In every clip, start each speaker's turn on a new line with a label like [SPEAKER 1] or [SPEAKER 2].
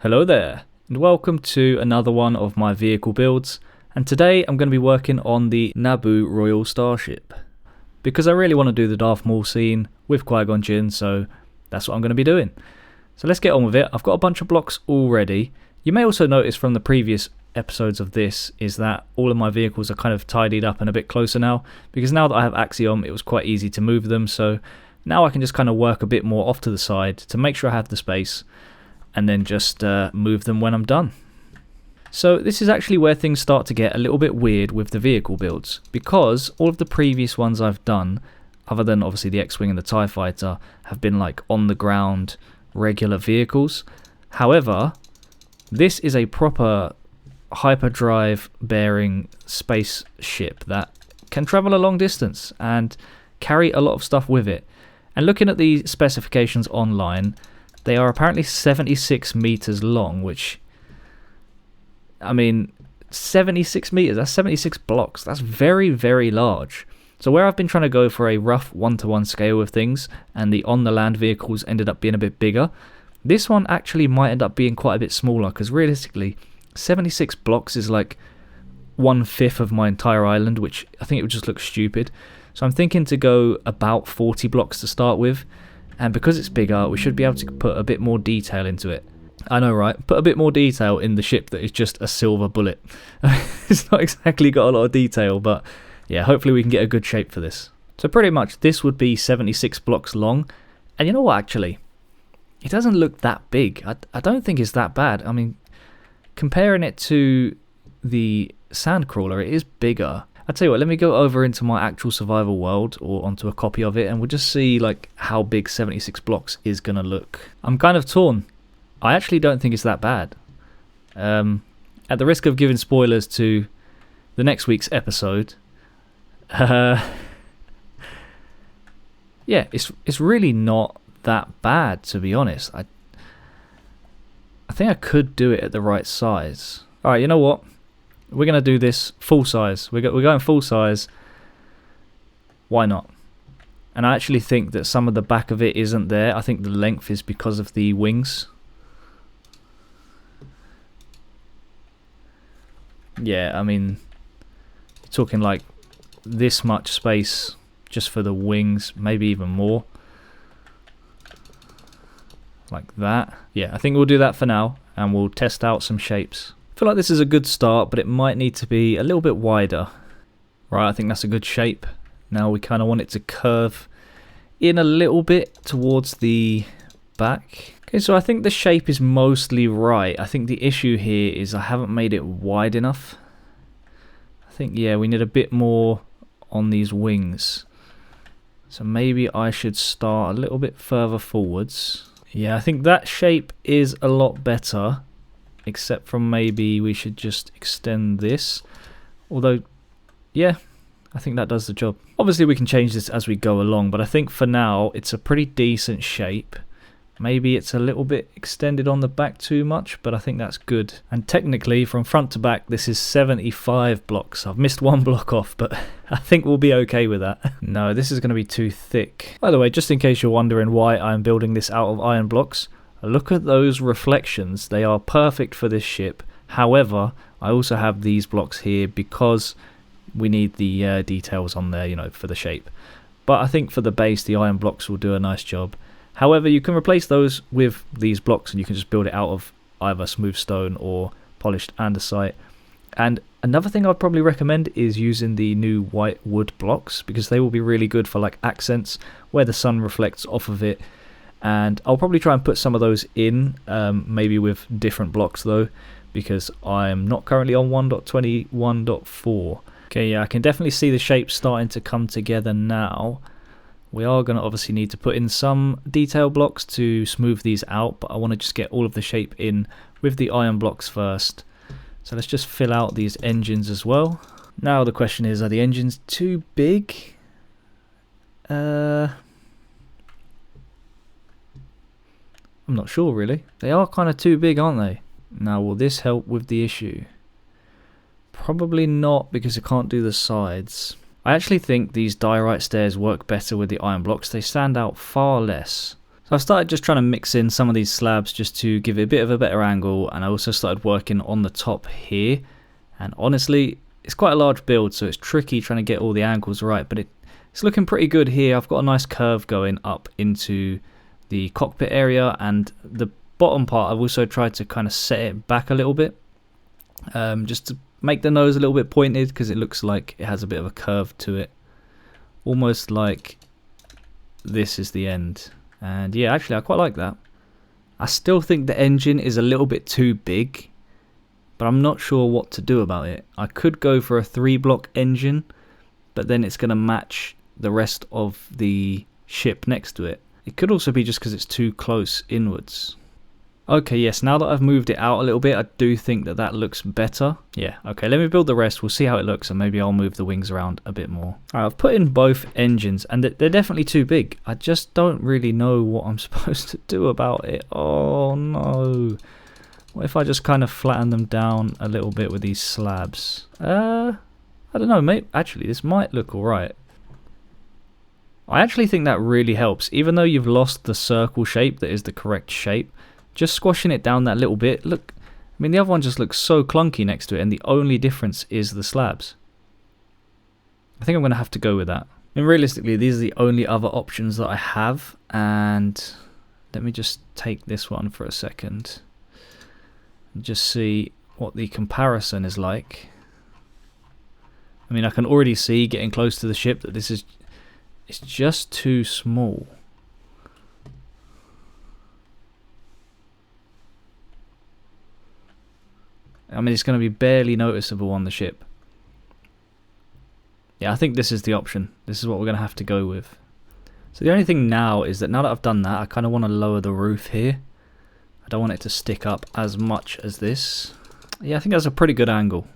[SPEAKER 1] Hello there, and welcome to another one of my vehicle builds, and today I'm going to be working on the Naboo Royal Starship, because I really want to do the Darth Maul scene with Qui-Gon Jinn, so that's what I'm going to be doing. So let's get on with it. I've got a bunch of blocks already. You may also notice from the previous episodes of this is that all of my vehicles are kind of tidied up and a bit closer now, because now that I have Axiom it was quite easy to move them, so now I can just kind of work a bit more off to the side to make sure I have the space, and then just move them when I'm done. So this is actually where things start to get a little bit weird with the vehicle builds, because all of the previous ones I've done, other than obviously the X-Wing and the TIE Fighter, have been like on the ground regular vehicles. However, this is a proper hyperdrive bearing spaceship that can travel a long distance and carry a lot of stuff with it. And looking at the specifications online, they are apparently 76 meters long, which, I mean, 76 meters, that's 76 blocks. That's very, very large. So where I've been trying to go for a rough 1-to-1 scale with things, and the on-the-land vehicles ended up being a bit bigger, this one actually might end up being quite a bit smaller, because realistically, 76 blocks is like 1/5 of my entire island, which I think it would just look stupid. So I'm thinking to go about 40 blocks to start with. And because it's bigger, we should be able to put a bit more detail into it. I know, right? Put a bit more detail in the ship that is just a silver bullet. It's not exactly got a lot of detail, but yeah, hopefully we can get a good shape for this. So pretty much this would be 76 blocks long. And you know what, actually? It doesn't look that big. I don't think it's that bad. I mean, comparing it to the Sandcrawler, it is bigger. I tell you what, let me go over into my actual survival world or onto a copy of it, and we'll just see like how big 76 blocks is going to look. I'm kind of torn. I actually don't think it's that bad. At the risk of giving spoilers to the next week's episode, yeah, it's really not that bad, to be honest. I think I could do it at the right size. All right, you know what? We're going to do this full size. We're going full size. Why not? And I actually think that some of the back of it isn't there. I think the length is because of the wings. Yeah, I mean, you're talking like this much space just for the wings, maybe even more. Like that. Yeah, I think we'll do that for now, and we'll test out some shapes. I feel like this is a good start, but it might need to be a little bit wider. Right, I think that's a good shape. Now we kind of want it to curve in a little bit towards the back. Okay, so I think the shape is mostly right. I think the issue here is I haven't made it wide enough. I think, yeah, we need a bit more on these wings. So maybe I should start a little bit further forwards. Yeah, I think that shape is a lot better. Except from maybe we should just extend this. Although, yeah, I think that does the job. Obviously we can change this as we go along, but I think for now it's a pretty decent shape. Maybe it's a little bit extended on the back too much, but I think that's good. And technically from front to back this is 75 blocks. I've missed one block off, but I think we'll be okay with that. No, this is going to be too thick. By the way, just in case you're wondering why I'm building this out of iron blocks, look at those reflections. They are perfect for this ship. However, I also have these blocks here because we need the details on there, you know, for the shape. But I think for the base, the iron blocks will do a nice job. However, you can replace those with these blocks and you can just build it out of either smooth stone or polished andesite. And another thing I'd probably recommend is using the new white wood blocks, because they will be really good for like accents where the sun reflects off of it. And I'll probably try and put some of those in, maybe with different blocks though, because I'm not currently on 1.21.4. Okay, yeah, I can definitely see the shapes starting to come together now. We are going to obviously need to put in some detail blocks to smooth these out, but I want to just get all of the shape in with the iron blocks first. So let's just fill out these engines as well. Now the question is, are the engines too big? I'm not sure really. They are kind of too big, aren't they? Now, will this help with the issue? Probably not, because I can't do the sides. I actually think these diorite stairs work better with the iron blocks. They stand out far less. So I started just trying to mix in some of these slabs just to give it a bit of a better angle, and I also started working on the top here. And honestly, it's quite a large build, so it's tricky trying to get all the angles right, but it's looking pretty good here. I've got a nice curve going up into the cockpit area, and the bottom part I've also tried to kind of set it back a little bit, just to make the nose a little bit pointed, because it looks like it has a bit of a curve to it, almost like this is the end. And yeah, actually I quite like that. I still think the engine is a little bit too big, but I'm not sure what to do about it. I could go for a 3-block engine, but then it's going to match the rest of the ship next to it. It could also be just because it's too close inwards. Okay, yes, now that I've moved it out a little bit, I do think that that looks better. Yeah, okay, let me build the rest. We'll see how it looks, and maybe I'll move the wings around a bit more. Alright, I've put in both engines, and they're definitely too big. I just don't really know what I'm supposed to do about it. Oh, no. What if I just kind of flatten them down a little bit with these slabs? I don't know, mate. Actually, this might look alright. I actually think that really helps. Even though you've lost the circle shape that is the correct shape, just squashing it down that little bit, look, I mean the other one just looks so clunky next to it, and the only difference is the slabs. I think I'm going to have to go with that. And realistically, these are the only other options that I have, and let me just take this one for a second and just see what the comparison is like. I mean, I can already see getting close to the ship that it's just too small. I mean, it's going to be barely noticeable on the ship. Yeah, I think this is the option. This is what we're going to have to go with. So the only thing now is that now that I've done that, I kind of want to lower the roof here. I don't want it to stick up as much as this. Yeah, I think that's a pretty good angle.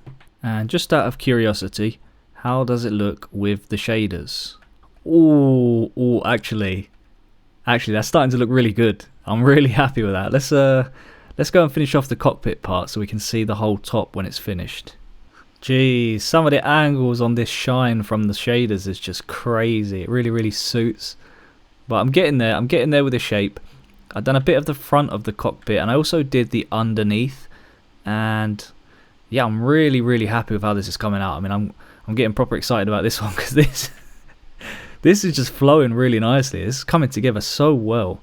[SPEAKER 1] And just out of curiosity, how does it look with the shaders? Ooh, actually, that's starting to look really good. I'm really happy with that. Let's go and finish off the cockpit part so we can see the whole top when it's finished. Geez, some of the angles on this shine from the shaders is just crazy. It really, really suits. But I'm getting there. I'm getting there with the shape. I've done a bit of the front of the cockpit, and I also did the underneath. And yeah, I'm really, really happy with how this is coming out. I mean, I'm getting proper excited about this one, because this is just flowing really nicely. This is coming together so well.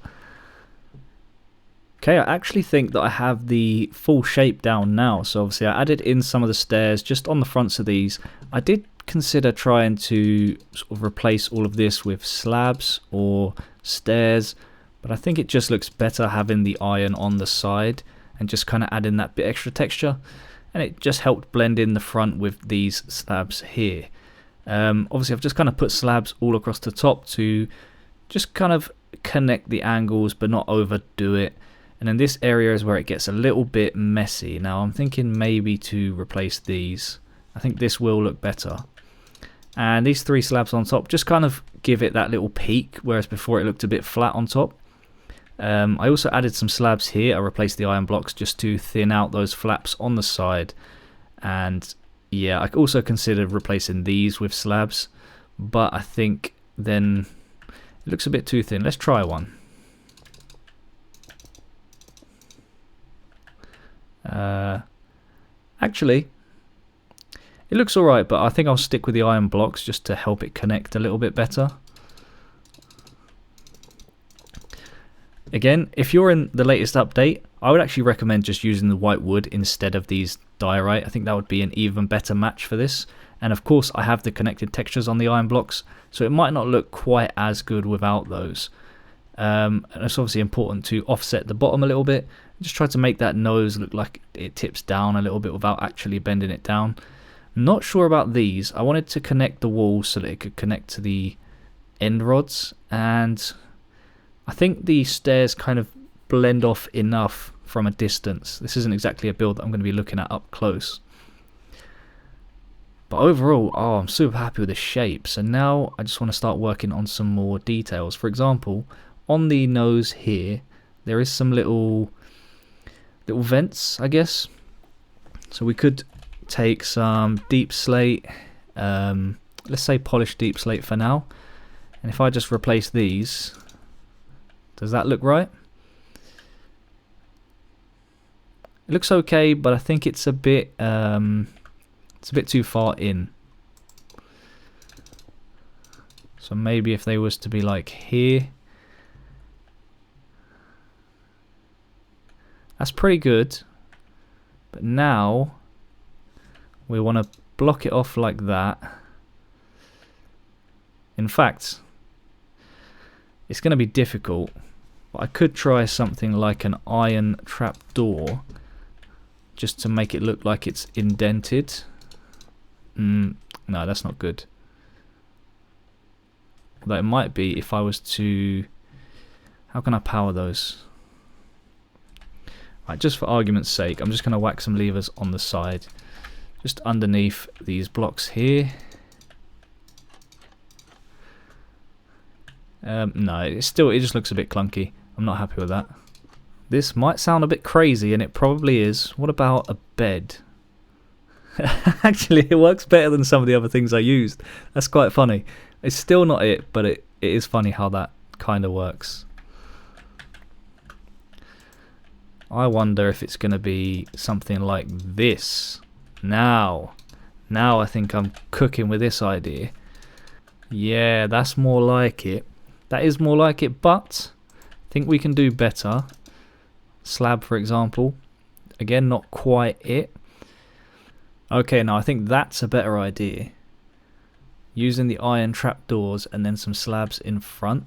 [SPEAKER 1] Okay, I actually think that I have the full shape down now. So obviously I added in some of the stairs just on the fronts of these. I did consider trying to sort of replace all of this with slabs or stairs, but I think it just looks better having the iron on the side and just kind of adding that bit extra texture. And it just helped blend in the front with these slabs here. Obviously I've just kind of put slabs all across the top to just kind of connect the angles but not overdo it. And then this area is where it gets a little bit messy. Now I'm thinking maybe to replace these. I think this will look better. And these 3 slabs on top just kind of give it that little peak, whereas before it looked a bit flat on top. I also added some slabs here. I replaced the iron blocks just to thin out those flaps on the side. And yeah, I also considered replacing these with slabs, but I think then it looks a bit too thin. Let's try one. Actually, it looks alright, but I think I'll stick with the iron blocks just to help it connect a little bit better. Again, if you're in the latest update, I would actually recommend just using the white wood instead of these diorite. I think that would be an even better match for this. And of course, I have the connected textures on the iron blocks, so it might not look quite as good without those. And it's obviously important to offset the bottom a little bit. Just try to make that nose look like it tips down a little bit without actually bending it down. Not sure about these. I wanted to connect the walls so that it could connect to the end rods, and I think the stairs kind of blend off enough from a distance. This isn't exactly a build that I'm going to be looking at up close. But overall, I'm super happy with the shape. So now I just want to start working on some more details. For example, on the nose here, there is some little vents, I guess. So we could take some deep slate, let's say polished deep slate for now. And if I just replace these Does that look right? It looks okay, but I think it's a bit too far in. So maybe if they was to be like here. That's pretty good. But now we want to block it off like that. In fact, it's going to be difficult. But I could try something like an iron trapdoor, just to make it look like it's indented. No, that's not good. Although it might be if I was to... How can I power those? Right, just for argument's sake, I'm just going to whack some levers on the side. Just underneath these blocks here. No, it just looks a bit clunky. I'm not happy with that. This might sound a bit crazy, and it probably is. What about a bed? Actually, it works better than some of the other things I used. That's quite funny. It's still not it, but it is funny how that kind of works. I wonder if it's going to be something like this. Now I think I'm cooking with this idea. Yeah, that's more like it. That is more like it, but I think we can do better. Slab, for example. Again, not quite it. Okay, now I think that's a better idea. Using the iron trapdoors and then some slabs in front.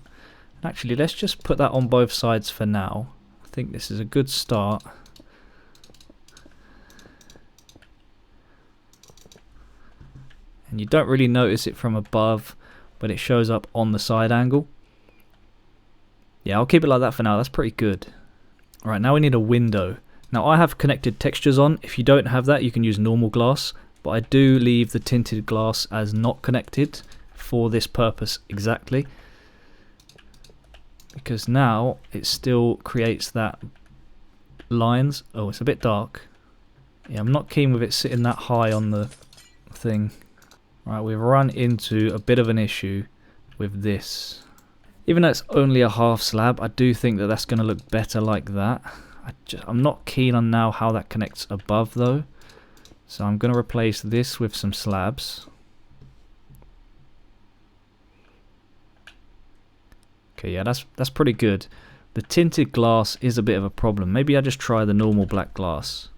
[SPEAKER 1] Actually, let's just put that on both sides for now. I think this is a good start. And you don't really notice it from above, but it shows up on the side angle. Yeah, I'll keep it like that for now. That's pretty good. Alright, now we need a window. Now I have connected textures on. If you don't have that, you can use normal glass. But I do leave the tinted glass as not connected for this purpose exactly. Because now it still creates that lines. Oh, it's a bit dark. Yeah, I'm not keen with it sitting that high on the thing. Right, we've run into a bit of an issue with this. Even though it's only a half slab, I do think that that's going to look better like that. I'm not keen on now how that connects above though. So I'm going to replace this with some slabs. Okay, yeah, that's pretty good. The tinted glass is a bit of a problem. Maybe I just try the normal black glass.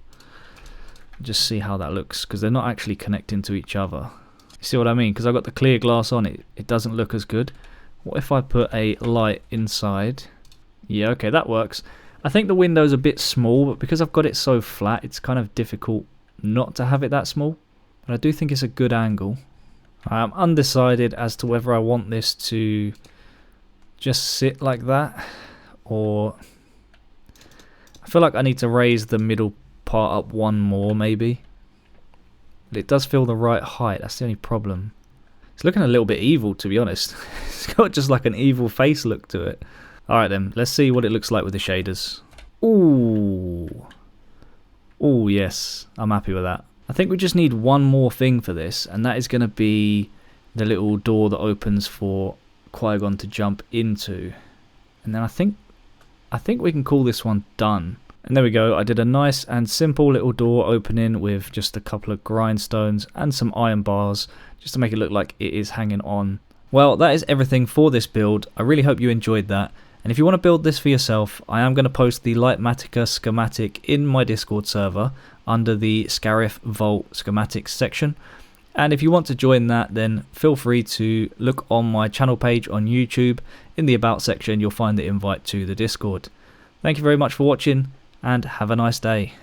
[SPEAKER 1] Just see how that looks, because they're not actually connecting to each other. You see what I mean? Because I've got the clear glass on it. It doesn't look as good. What if I put a light inside? Yeah, okay, that works. I think the window's a bit small, but because I've got it so flat, it's kind of difficult not to have it that small. But I do think it's a good angle. I'm undecided as to whether I want this to just sit like that, or I feel like I need to raise the middle part up one more maybe. But it does feel the right height. That's the only problem. It's looking a little bit evil, to be honest. It's got just like an evil face look to it. Alright then, let's see what it looks like with the shaders. Ooh. Ooh, yes. I'm happy with that. I think we just need one more thing for this, and that is going to be the little door that opens for Qui-Gon to jump into. And then I think we can call this one done. And there we go. I did a nice and simple little door opening with just a couple of grindstones and some iron bars, just to make it look like it is hanging on. Well, that is everything for this build. I really hope you enjoyed that. And if you want to build this for yourself, I am going to post the Lightmatica schematic in my Discord server under the Scarif Vault schematics section. And if you want to join that, then feel free to look on my channel page on YouTube. In the About section, you'll find the invite to the Discord. Thank you very much for watching, and have a nice day.